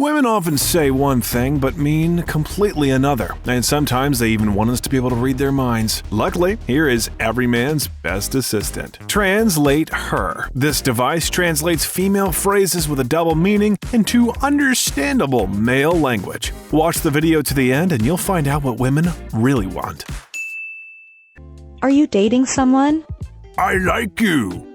Women often say one thing but mean completely another, and sometimes they even want us to be able to read their minds. Luckily, here is every man's best assistant, Translator. This device translates female phrases with a double meaning into understandable male language. Watch the video to the end and you'll find out what women really want. Are you dating someone? I like you.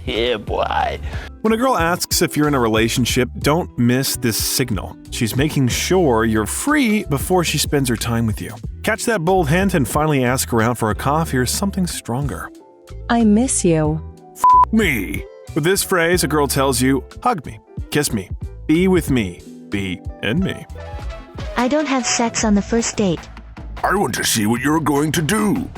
Yeah, boy. When a girl asks if you're in a relationship, don't miss this signal. She's making sure you're free before she spends her time with you. Catch that bold hint and finally ask her out for a coffee or something stronger. I miss you. Me. With this phrase, a girl tells you, hug me, kiss me, be with me, be in me. I don't have sex on the first date. I want to see what you're going to do.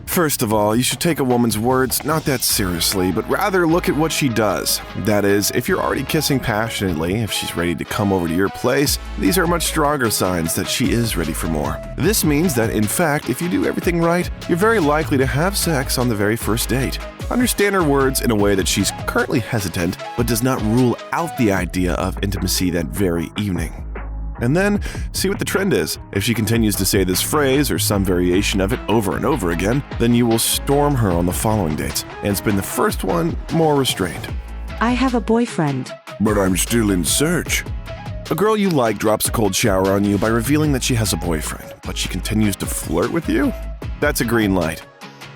First of all, you should take a woman's words not that seriously, but rather look at what she does. That is, if you're already kissing passionately, if she's ready to come over to your place, these are much stronger signs that she is ready for more. This means that, in fact, if you do everything right, you're very likely to have sex on the very first date. Understand her words in a way that she's currently hesitant, but does not rule out the idea of intimacy that very evening. And then, see what the trend is. If she continues to say this phrase or some variation of it over and over again, then you will storm her on the following dates and spend the first one more restrained. I have a boyfriend. But I'm still in search. A girl you like drops a cold shower on you by revealing that she has a boyfriend, but she continues to flirt with you? That's a green light.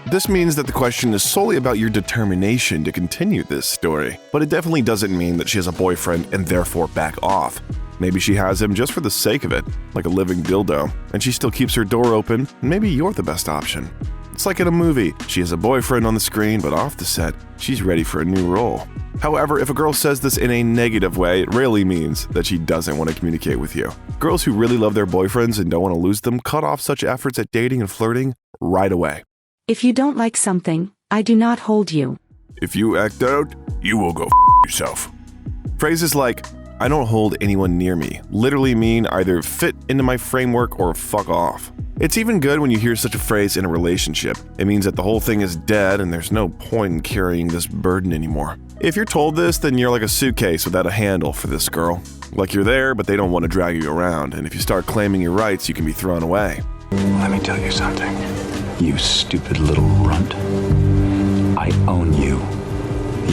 This means that the question is solely about your determination to continue this story, but it definitely doesn't mean that she has a boyfriend and therefore back off. Maybe she has him just for the sake of it, like a living dildo, and she still keeps her door open, and maybe you're the best option. It's like in a movie. She has a boyfriend on the screen, but off the set, she's ready for a new role. However, if a girl says this in a negative way, it really means that she doesn't want to communicate with you. Girls who really love their boyfriends and don't want to lose them cut off such efforts at dating and flirting right away. If you don't like something, I do not hold you. If you act out, you will go yourself. Phrases like, I don't hold anyone near me literally mean either fit into my framework or fuck off. It's even good when you hear such a phrase in a relationship. It means that the whole thing is dead and there's no point in carrying this burden anymore. If you're told this, then you're like a suitcase without a handle for this girl. Like you're there, but they don't want to drag you around, and if you start claiming your rights, you can be thrown away. Let me tell you something, you stupid little runt. I own you.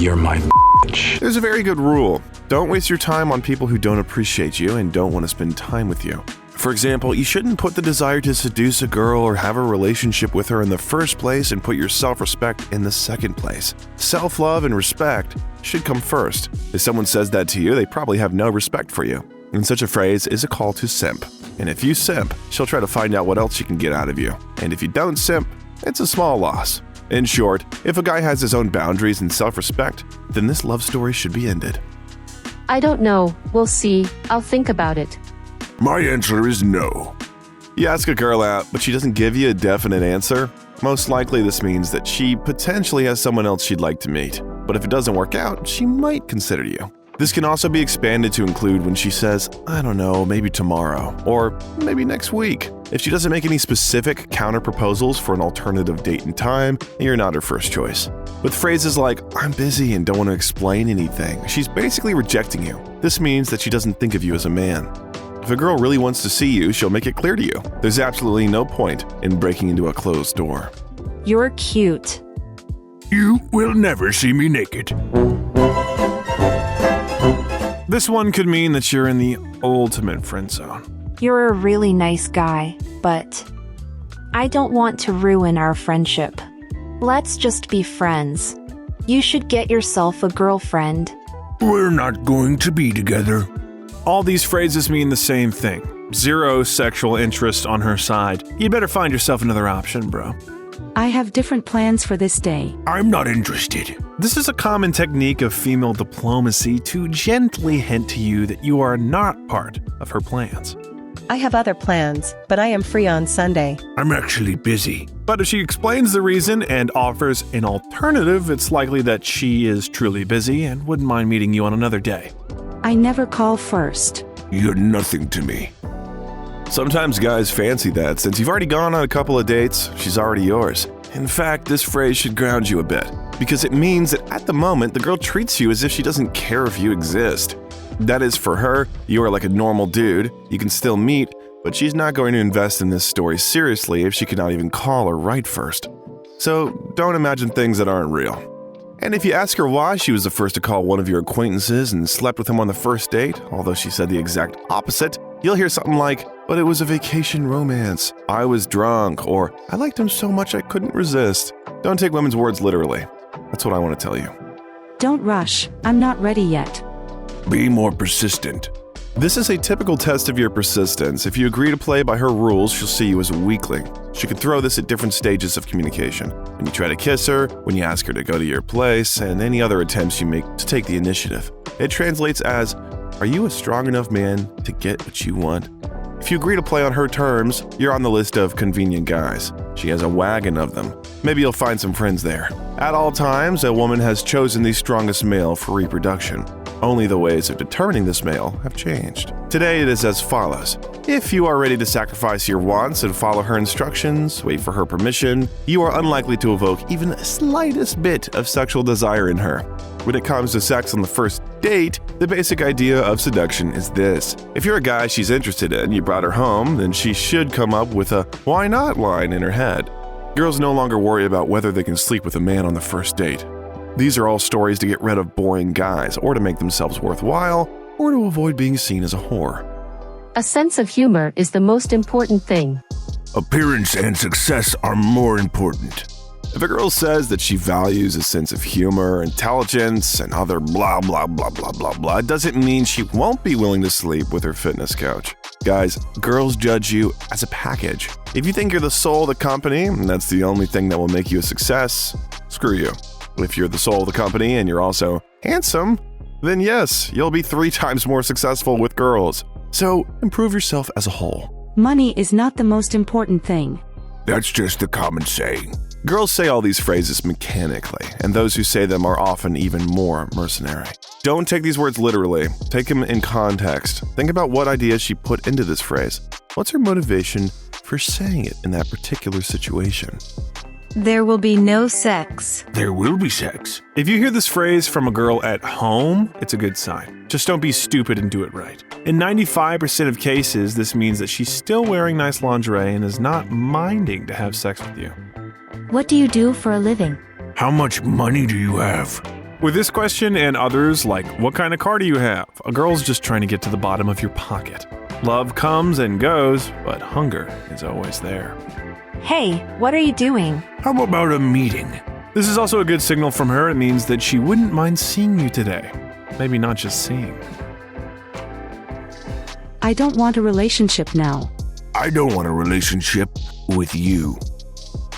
You're my bitch. There's a very good rule. Don't waste your time on people who don't appreciate you and don't want to spend time with you. For example, you shouldn't put the desire to seduce a girl or have a relationship with her in the first place and put your self-respect in the second place. Self-love and respect should come first. If someone says that to you, they probably have no respect for you. And such a phrase is a call to simp. And if you simp, she'll try to find out what else she can get out of you. And if you don't simp, it's a small loss. In short, if a guy has his own boundaries and self-respect, then this love story should be ended. I don't know. We'll see. I'll think about it. My answer is no. You ask a girl out, but she doesn't give you a definite answer. Most likely this means that she potentially has someone else she'd like to meet. But if it doesn't work out, she might consider you. This can also be expanded to include when she says, I don't know, maybe tomorrow, or maybe next week. If she doesn't make any specific counter-proposals for an alternative date and time, you're not her first choice. With phrases like, I'm busy and don't want to explain anything, she's basically rejecting you. This means that she doesn't think of you as a man. If a girl really wants to see you, she'll make it clear to you. There's absolutely no point in breaking into a closed door. You're cute. You will never see me naked. This one could mean that you're in the ultimate friend zone. You're a really nice guy, but I don't want to ruin our friendship. Let's just be friends. You should get yourself a girlfriend. We're not going to be together. All these phrases mean the same thing. Zero sexual interest on her side. You better find yourself another option, bro. I have different plans for this day. I'm not interested. This is a common technique of female diplomacy to gently hint to you that you are not part of her plans. I have other plans, but I am free on Sunday. I'm actually busy. But if she explains the reason and offers an alternative, it's likely that she is truly busy and wouldn't mind meeting you on another day. I never call first. You're nothing to me. Sometimes guys fancy that since you've already gone on a couple of dates, she's already yours. In fact, this phrase should ground you a bit, because it means that at the moment, the girl treats you as if she doesn't care if you exist. That is, for her, you are like a normal dude. You can still meet, but she's not going to invest in this story seriously if she cannot even call or write first. So don't imagine things that aren't real. And if you ask her why she was the first to call one of your acquaintances and slept with him on the first date, although she said the exact opposite, you'll hear something like, "But it was a vacation romance. I was drunk," or "I liked him so much I couldn't resist." Don't take women's words literally. That's what I want to tell you. Don't rush, I'm not ready yet. Be more persistent. This is a typical test of your persistence. If you agree to play by her rules, she'll see you as a weakling. She can throw this at different stages of communication. When you try to kiss her, when you ask her to go to your place, and any other attempts you make to take the initiative. It translates as, are you a strong enough man to get what you want? If you agree to play on her terms, you're on the list of convenient guys. She has a wagon of them. Maybe you'll find some friends there. At all times, a woman has chosen the strongest male for reproduction. Only the ways of determining this male have changed. Today it is as follows. If you are ready to sacrifice your wants and follow her instructions, wait for her permission, you are unlikely to evoke even the slightest bit of sexual desire in her. When it comes to sex on the first date, the basic idea of seduction is this. If you're a guy she's interested in, you brought her home, then she should come up with a "why not" line in her head. Girls no longer worry about whether they can sleep with a man on the first date. These are all stories to get rid of boring guys, or to make themselves worthwhile, or to avoid being seen as a whore. A sense of humor is the most important thing. Appearance and success are more important. If a girl says that she values a sense of humor, intelligence, and other blah blah blah blah blah blah, it doesn't mean she won't be willing to sleep with her fitness coach. Guys, girls judge you as a package. If you think you're the soul of the company, and that's the only thing that will make you a success, screw you. If you're the soul of the company and you're also handsome, then yes, you'll be 3 times more successful with girls. So improve yourself as a whole. Money is not the most important thing. That's just a common saying. Girls say all these phrases mechanically, and those who say them are often even more mercenary. Don't take these words literally. Take them in context. Think about what ideas she put into this phrase. What's her motivation for saying it in that particular situation? There will be no sex. There will be sex. If you hear this phrase from a girl at home, it's a good sign. Just don't be stupid and do it right. In 95% of cases, this means that she's still wearing nice lingerie and is not minding to have sex with you. What do you do for a living? How much money do you have? With this question and others like, what kind of car do you have? A girl's just trying to get to the bottom of your pocket. Love comes and goes, but hunger is always there. Hey, what are you doing? How about a meeting? This is also a good signal from her. It means that she wouldn't mind seeing you today. Maybe not just seeing. I don't want a relationship now. I don't want a relationship with you.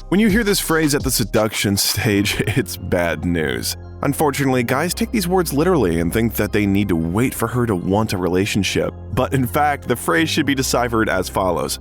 When you hear this phrase at the seduction stage, it's bad news. Unfortunately, guys take these words literally and think that they need to wait for her to want a relationship. But in fact, the phrase should be deciphered as follows.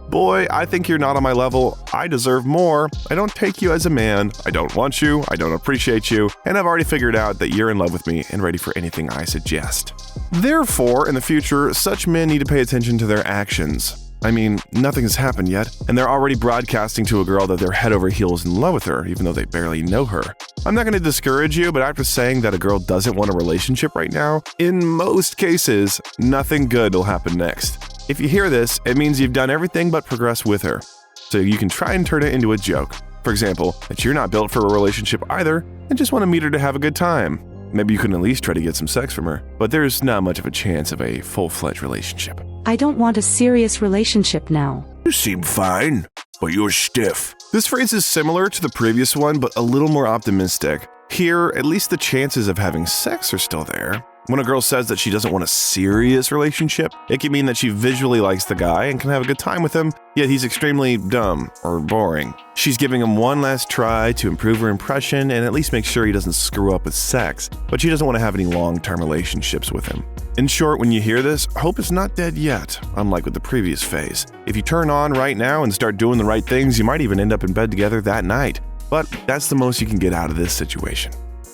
Boy, I think you're not on my level. I deserve more. I don't take you as a man. I don't want you. I don't appreciate you. And I've already figured out that you're in love with me and ready for anything I suggest. Therefore, in the future, such men need to pay attention to their actions. I mean, nothing has happened yet, and they're already broadcasting to a girl that they're head over heels in love with her, even though they barely know her. I'm not going to discourage you, but after saying that a girl doesn't want a relationship right now, in most cases, nothing good will happen next. If you hear this, it means you've done everything but progress with her. So you can try and turn it into a joke. For example, that you're not built for a relationship either, and just want to meet her to have a good time. Maybe you can at least try to get some sex from her, but there's not much of a chance of a full-fledged relationship. I don't want a serious relationship now. You seem fine, but you're stiff. This phrase is similar to the previous one, but a little more optimistic. Here, at least the chances of having sex are still there. When a girl says that she doesn't want a serious relationship, it can mean that she visually likes the guy and can have a good time with him, yet he's extremely dumb or boring. She's giving him one last try to improve her impression and at least make sure he doesn't screw up with sex, but she doesn't want to have any long-term relationships with him. In short, when you hear this, hope is not dead yet, unlike with the previous phase. If you turn on right now and start doing the right things, you might even end up in bed together that night. But that's the most you can get out of this situation.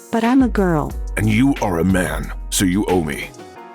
But I'm a girl. And you are a man, so you owe me.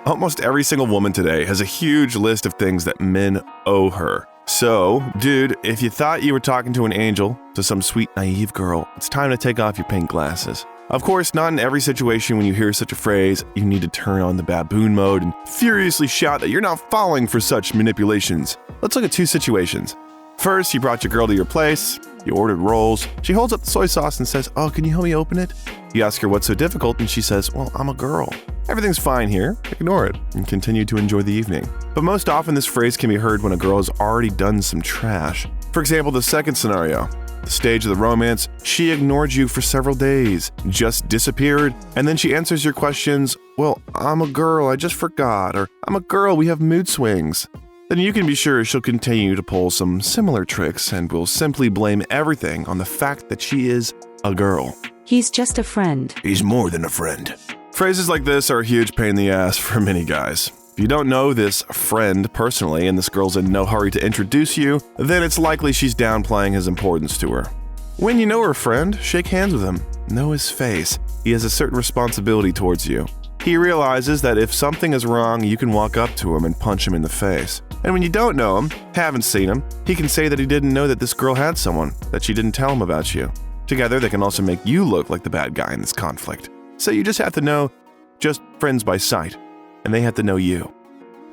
Almost every single woman today has a huge list of things that men owe her. So, dude, if you thought you were talking to an angel, to some sweet, naive girl, it's time to take off your pink glasses. Of course, not in every situation when you hear such a phrase, you need to turn on the baboon mode and furiously shout that you're not falling for such manipulations. Let's look at two situations. First, you brought your girl to your place, you ordered rolls, she holds up the soy sauce and says, "Oh, can you help me open it?" You ask her what's so difficult and she says, "Well, I'm a girl." Everything's fine here, ignore it, and continue to enjoy the evening. But most often this phrase can be heard when a girl has already done some trash. For example, the second scenario. The stage of the romance, she ignored you for several days, just disappeared, and then she answers your questions, "Well, I'm a girl, I just forgot," or "I'm a girl, we have mood swings." Then you can be sure she'll continue to pull some similar tricks and will simply blame everything on the fact that she is a girl. He's just a friend. He's more than a friend. Phrases like this are a huge pain in the ass for many guys. If you don't know this friend personally and this girl's in no hurry to introduce you, then it's likely she's downplaying his importance to her. When you know her friend, shake hands with him. Know his face. He has a certain responsibility towards you. He realizes that if something is wrong, you can walk up to him and punch him in the face. And when you don't know him, haven't seen him, he can say that he didn't know that this girl had someone, that she didn't tell him about you. Together, they can also make you look like the bad guy in this conflict. So you just have to know just friends by sight, and they have to know you.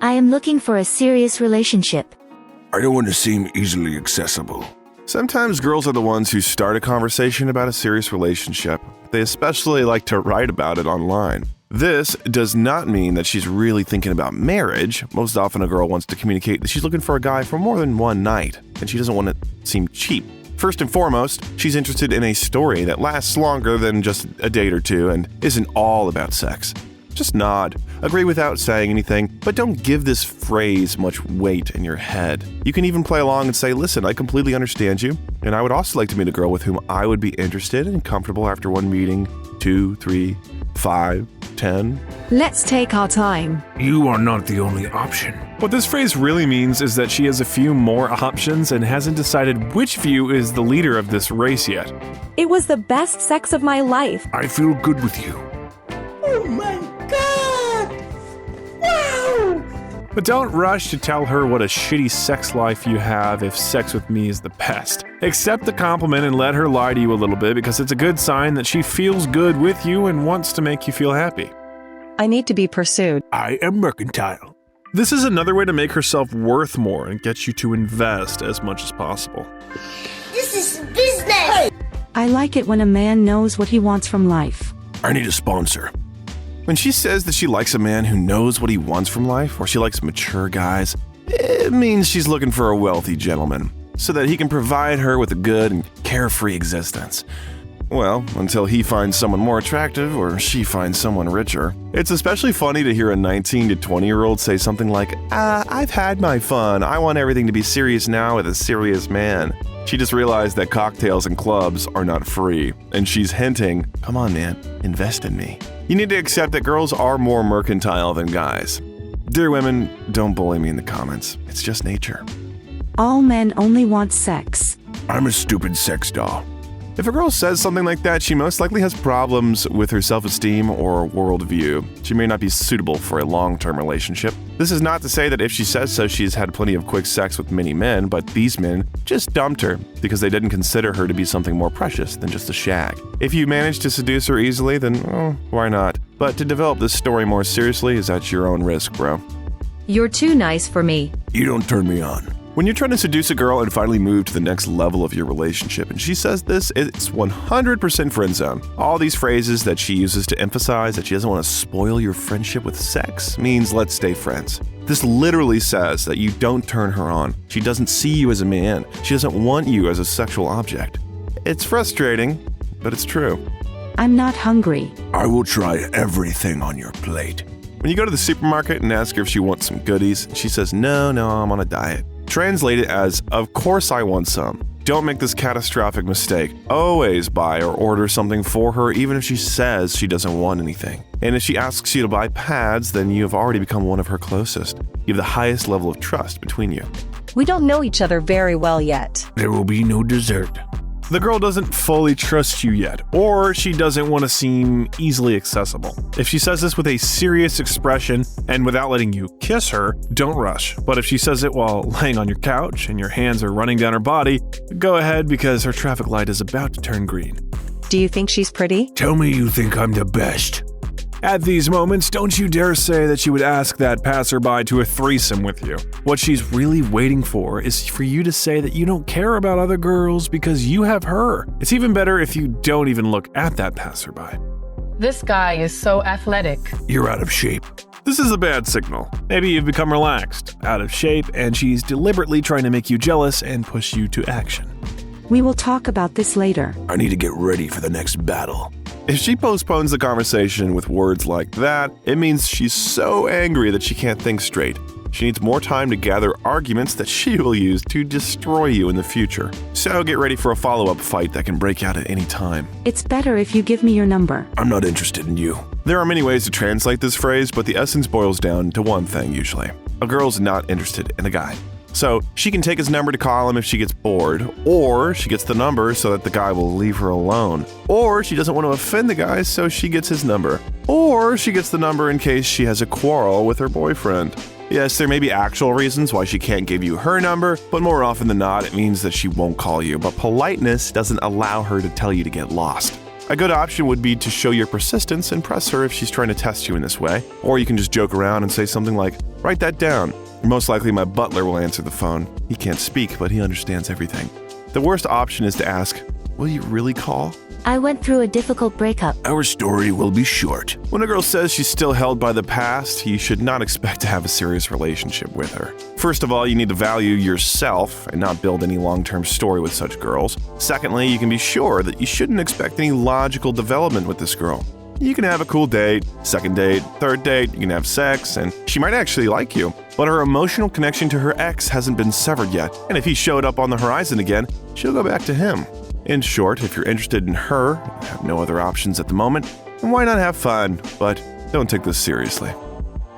I am looking for a serious relationship. I don't want to seem easily accessible. Sometimes girls are the ones who start a conversation about a serious relationship. They especially like to write about it online. This does not mean that she's really thinking about marriage. Most often a girl wants to communicate that she's looking for a guy for more than one night, and she doesn't want to seem cheap. First and foremost, she's interested in a story that lasts longer than just a date or two and isn't all about sex. Just nod, agree without saying anything, but don't give this phrase much weight in your head. You can even play along and say, "Listen, I completely understand you, and I would also like to meet a girl with whom I would be interested and comfortable after one meeting, 2, 3, 5, 10. Let's take our time. You are not the only option. What this phrase really means is that she has a few more options and hasn't decided which view is the leader of this race yet. It was the best sex of my life. I feel good with you. Oh my God! Wow! But don't rush to tell her what a shitty sex life you have if sex with me is the best. Accept the compliment and let her lie to you a little bit because it's a good sign that she feels good with you and wants to make you feel happy. I need to be pursued. I am mercantile. This is another way to make herself worth more and get you to invest as much as possible. This is business! I like it when a man knows what he wants from life. I need a sponsor. When she says that she likes a man who knows what he wants from life, or she likes mature guys, it means she's looking for a wealthy gentleman, so that he can provide her with a good and carefree existence. Well, until he finds someone more attractive or she finds someone richer. It's especially funny to hear a 19 to 20-year-old say something like, I've had my fun. I want everything to be serious now with a serious man. She just realized that cocktails and clubs are not free, and she's hinting, come on man, invest in me. You need to accept that girls are more mercantile than guys. Dear women, don't bully me in the comments. It's just nature. All men only want sex. I'm a stupid sex doll. If a girl says something like that, she most likely has problems with her self-esteem or worldview. She may not be suitable for a long-term relationship. This is not to say that if she says so, she's had plenty of quick sex with many men, but these men just dumped her because they didn't consider her to be something more precious than just a shag. If you manage to seduce her easily, then why not? But to develop this story more seriously is at your own risk, bro. You're too nice for me. You don't turn me on. When you're trying to seduce a girl and finally move to the next level of your relationship, and she says this, it's 100% friend zone. All these phrases that she uses to emphasize that she doesn't want to spoil your friendship with sex means let's stay friends. This literally says that you don't turn her on. She doesn't see you as a man. She doesn't want you as a sexual object. It's frustrating, but it's true. I'm not hungry. I will try everything on your plate. When you go to the supermarket and ask her if she wants some goodies, she says, no, I'm on a diet. Translate it as, of course I want some. Don't make this catastrophic mistake. Always buy or order something for her, even if she says she doesn't want anything. And if she asks you to buy pads, then you have already become one of her closest. You have the highest level of trust between you. We don't know each other very well yet. There will be no dessert. The girl doesn't fully trust you yet, or she doesn't want to seem easily accessible. If she says this with a serious expression and without letting you kiss her, don't rush. But if she says it while laying on your couch and your hands are running down her body, go ahead because her traffic light is about to turn green. Do you think she's pretty? Tell me you think I'm the best. At these moments, don't you dare say that you would ask that passerby to a threesome with you. What she's really waiting for is for you to say that you don't care about other girls because you have her. It's even better if you don't even look at that passerby. This guy is so athletic. You're out of shape. This is a bad signal. Maybe you've become relaxed, out of shape, and she's deliberately trying to make you jealous and push you to action. We will talk about this later. I need to get ready for the next battle. If she postpones the conversation with words like that, it means she's so angry that she can't think straight. She needs more time to gather arguments that she will use to destroy you in the future. So get ready for a follow-up fight that can break out at any time. It's better if you give me your number. I'm not interested in you. There are many ways to translate this phrase, but the essence boils down to one thing usually. A girl's not interested in a guy. So she can take his number to call him if she gets bored, or she gets the number so that the guy will leave her alone, or she doesn't want to offend the guy so she gets his number, or she gets the number in case she has a quarrel with her boyfriend. Yes, there may be actual reasons why she can't give you her number, but more often than not, it means that she won't call you, but politeness doesn't allow her to tell you to get lost. A good option would be to show your persistence and press her if she's trying to test you in this way, or you can just joke around and say something like, "Write that down." Most likely my butler will answer the phone. He can't speak, but he understands everything. The worst option is to ask, "Will you really call?" I went through a difficult breakup. Our story will be short. When a girl says she's still held by the past, you should not expect to have a serious relationship with her. First of all, you need to value yourself and not build any long-term story with such girls. Secondly, you can be sure that you shouldn't expect any logical development with this girl. You can have a cool date, second date, third date, you can have sex, and she might actually like you. But her emotional connection to her ex hasn't been severed yet, and if he showed up on the horizon again, she'll go back to him. In short, if you're interested in her, and have no other options at the moment, then why not have fun? But don't take this seriously.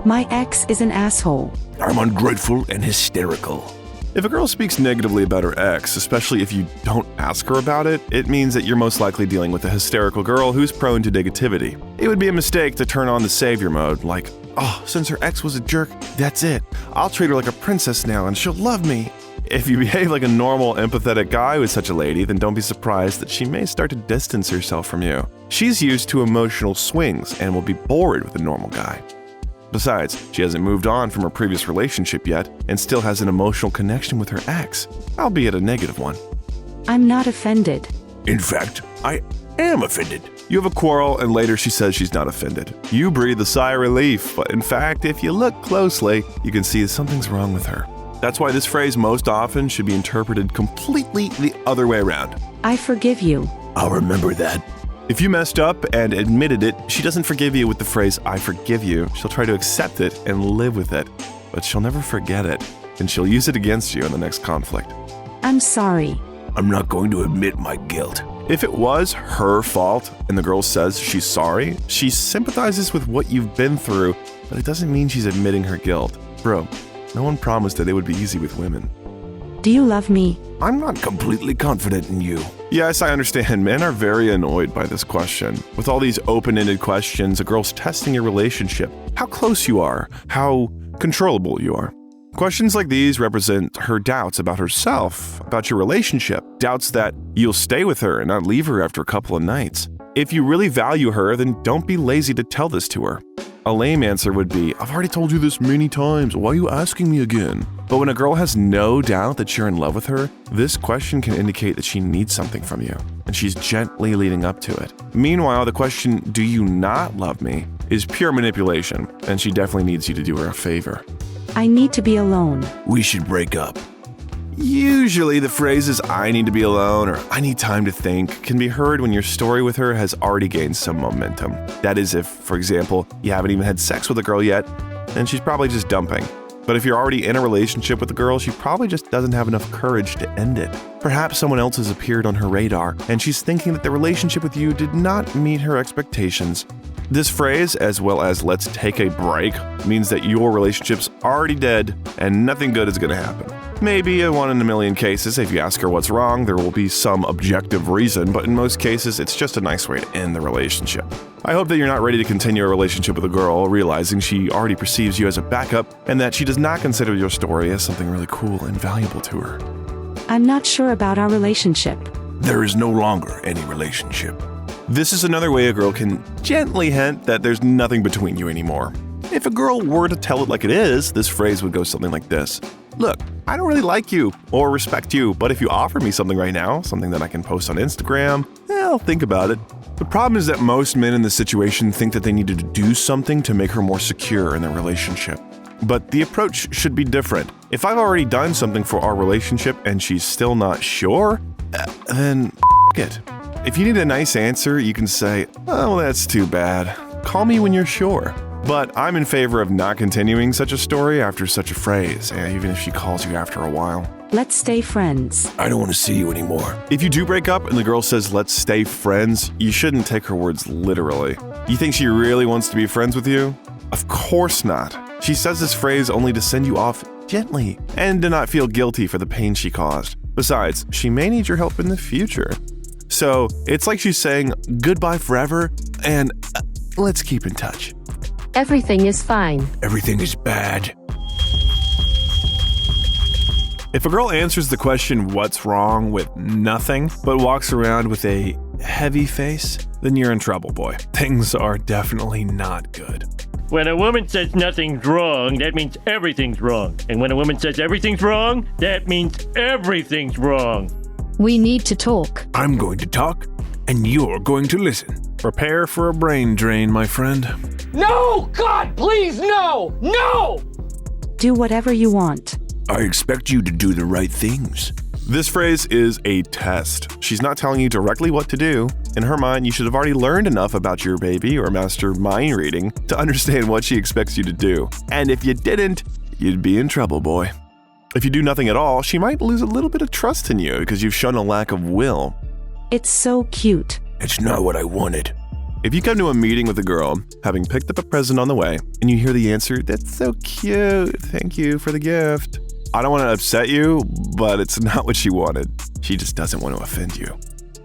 My ex is an asshole. I'm ungrateful and hysterical. If a girl speaks negatively about her ex, especially if you don't ask her about it, it means that you're most likely dealing with a hysterical girl who's prone to negativity. It would be a mistake to turn on the savior mode, like, "Oh, since her ex was a jerk, that's it. I'll treat her like a princess now and she'll love me." If you behave like a normal, empathetic guy with such a lady, then don't be surprised that she may start to distance herself from you. She's used to emotional swings and will be bored with a normal guy. Besides, she hasn't moved on from her previous relationship yet and still has an emotional connection with her ex, albeit a negative one. I'm not offended. In fact, I am offended. You have a quarrel and later she says she's not offended. You breathe a sigh of relief, but in fact, if you look closely, you can see that something's wrong with her. That's why this phrase most often should be interpreted completely the other way around. I forgive you. I'll remember that. If you messed up and admitted it, she doesn't forgive you with the phrase, "I forgive you." She'll try to accept it and live with it, but she'll never forget it, and she'll use it against you in the next conflict. I'm sorry. I'm not going to admit my guilt. If it was her fault and the girl says she's sorry, she sympathizes with what you've been through, but it doesn't mean she's admitting her guilt. Bro, no one promised that it would be easy with women. Do you love me? I'm not completely confident in you. Yes, I understand. Men are very annoyed by this question. With all these open-ended questions, a girl's testing your relationship. How close you are, how controllable you are. Questions like these represent her doubts about herself, about your relationship, doubts that you'll stay with her and not leave her after a couple of nights. If you really value her, then don't be lazy to tell this to her. A lame answer would be, "I've already told you this many times, why are you asking me again?" But when a girl has no doubt that you're in love with her, this question can indicate that she needs something from you, and she's gently leading up to it. Meanwhile, the question, "Do you not love me?" is pure manipulation, and she definitely needs you to do her a favor. I need to be alone. We should break up. Usually the phrases "I need to be alone" or "I need time to think" can be heard when your story with her has already gained some momentum. That is if, for example, you haven't even had sex with a girl yet, then she's probably just dumping. But if you're already in a relationship with a girl, she probably just doesn't have enough courage to end it. Perhaps someone else has appeared on her radar, and she's thinking that the relationship with you did not meet her expectations. This phrase, as well as "let's take a break," means that your relationship's already dead and nothing good is going to happen. Maybe in 1 in a million cases, if you ask her what's wrong, there will be some objective reason, but in most cases, it's just a nice way to end the relationship. I hope that you're not ready to continue a relationship with a girl, realizing she already perceives you as a backup and that she does not consider your story as something really cool and valuable to her. I'm not sure about our relationship. There is no longer any relationship. This is another way a girl can gently hint that there's nothing between you anymore. If a girl were to tell it like it is, this phrase would go something like this. Look, I don't really like you or respect you, but if you offer me something right now, something that I can post on Instagram, I'll think about it. The problem is that most men in this situation think that they need to do something to make her more secure in their relationship. But the approach should be different. If I've already done something for our relationship and she's still not sure, then it. If you need a nice answer, you can say, oh, that's too bad. Call me when you're sure. But I'm in favor of not continuing such a story after such a phrase, even if she calls you after a while. Let's stay friends. I don't want to see you anymore. If you do break up and the girl says, let's stay friends, you shouldn't take her words literally. You think she really wants to be friends with you? Of course not. She says this phrase only to send you off gently and to not feel guilty for the pain she caused. Besides, she may need your help in the future. So it's like she's saying goodbye forever and let's keep in touch. Everything is fine. Everything is bad. If a girl answers the question, what's wrong, with nothing, but walks around with a heavy face, then you're in trouble, boy. Things are definitely not good. When a woman says nothing's wrong, that means everything's wrong. And when a woman says everything's wrong, that means everything's wrong. We need to talk. I'm going to talk, and you're going to listen. Prepare for a brain drain, my friend. No! God, please, no! No! Do whatever you want. I expect you to do the right things. This phrase is a test. She's not telling you directly what to do. In her mind, you should have already learned enough about your baby or master mind reading to understand what she expects you to do. And if you didn't, you'd be in trouble, boy. If you do nothing at all, she might lose a little bit of trust in you because you've shown a lack of will. It's so cute. It's not what I wanted. If you come to a meeting with a girl, having picked up a present on the way, and you hear the answer, that's so cute, thank you for the gift. I don't want to upset you, but it's not what she wanted. She just doesn't want to offend you.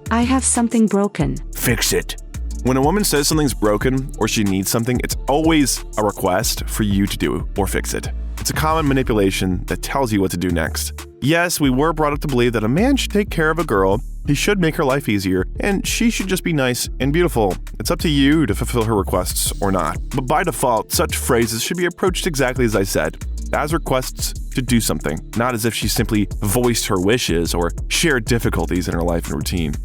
I have something broken. Fix it. When a woman says something's broken or she needs something, it's always a request for you to do or fix it. It's a common manipulation that tells you what to do next. Yes, we were brought up to believe that a man should take care of a girl, he should make her life easier, and she should just be nice and beautiful. It's up to you to fulfill her requests or not. But by default, such phrases should be approached exactly as I said, as requests to do something, not as if she simply voiced her wishes or shared difficulties in her life and routine.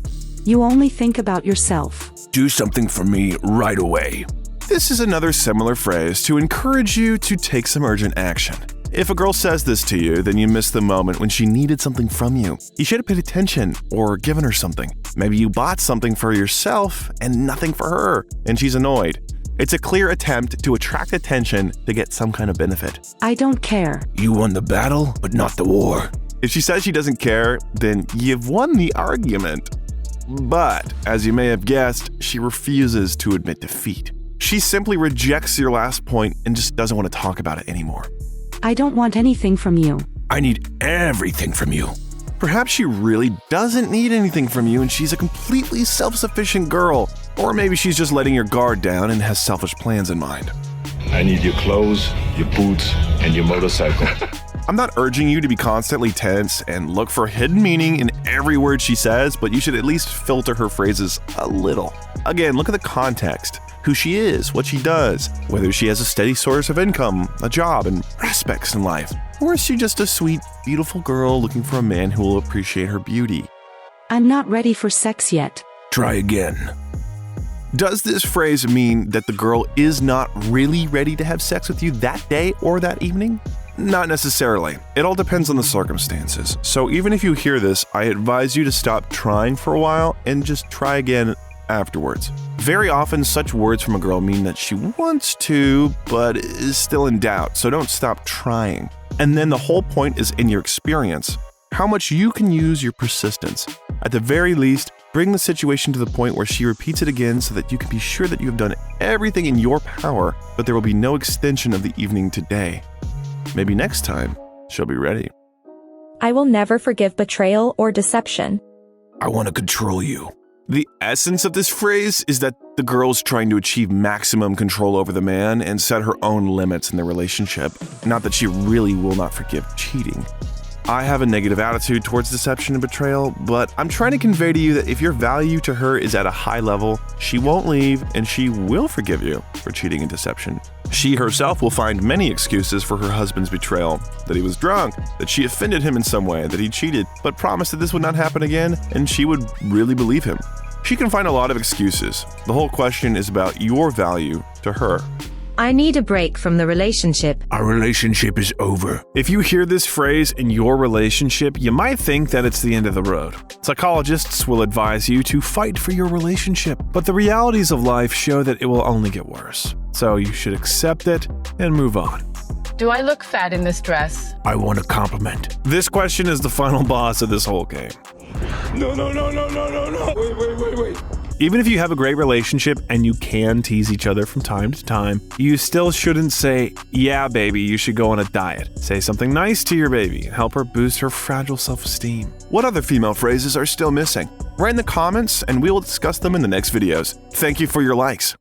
You only think about yourself. Do something for me right away. This is another similar phrase to encourage you to take some urgent action. If a girl says this to you, then you missed the moment when she needed something from you. You should have paid attention or given her something. Maybe you bought something for yourself and nothing for her, and she's annoyed. It's a clear attempt to attract attention to get some kind of benefit. I don't care. You won the battle, but not the war. If she says she doesn't care, then you've won the argument. But, as you may have guessed, she refuses to admit defeat. She simply rejects your last point and just doesn't want to talk about it anymore. I don't want anything from you. I need everything from you. Perhaps she really doesn't need anything from you and she's a completely self-sufficient girl. Or maybe she's just letting your guard down and has selfish plans in mind. I need your clothes, your boots, and your motorcycle. I'm not urging you to be constantly tense and look for hidden meaning in every word she says, but you should at least filter her phrases a little. Again, look at the context, who she is, what she does, whether she has a steady source of income, a job, and prospects in life. Or is she just a sweet, beautiful girl looking for a man who will appreciate her beauty? I'm not ready for sex yet. Try again. Does this phrase mean that the girl is not really ready to have sex with you that day or that evening? Not necessarily. It all depends on the circumstances. So even if you hear this, I advise you to stop trying for a while and just try again afterwards. Very often, such words from a girl mean that she wants to, but is still in doubt, so don't stop trying. And then the whole point is in your experience, how much you can use your persistence. At the very least, bring the situation to the point where she repeats it again so that you can be sure that you have done everything in your power, but there will be no extension of the evening today. Maybe next time, she'll be ready. I will never forgive betrayal or deception. I want to control you. The essence of this phrase is that the girl's trying to achieve maximum control over the man and set her own limits in the relationship, not that she really will not forgive cheating. I have a negative attitude towards deception and betrayal, but I'm trying to convey to you that if your value to her is at a high level, she won't leave and she will forgive you for cheating and deception. She herself will find many excuses for her husband's betrayal, that he was drunk, that she offended him in some way, that he cheated, but promised that this would not happen again, and she would really believe him. She can find a lot of excuses. The whole question is about your value to her. I need a break from the relationship. Our relationship is over. If you hear this phrase in your relationship, you might think that it's the end of the road. Psychologists will advise you to fight for your relationship, but the realities of life show that it will only get worse. So you should accept it and move on. Do I look fat in this dress? I want a compliment. This question is the final boss of this whole game. No. Wait. Even if you have a great relationship and you can tease each other from time to time, you still shouldn't say, yeah, baby, you should go on a diet. Say something nice to your baby and help her boost her fragile self-esteem. What other female phrases are still missing? Write in the comments and we will discuss them in the next videos. Thank you for your likes.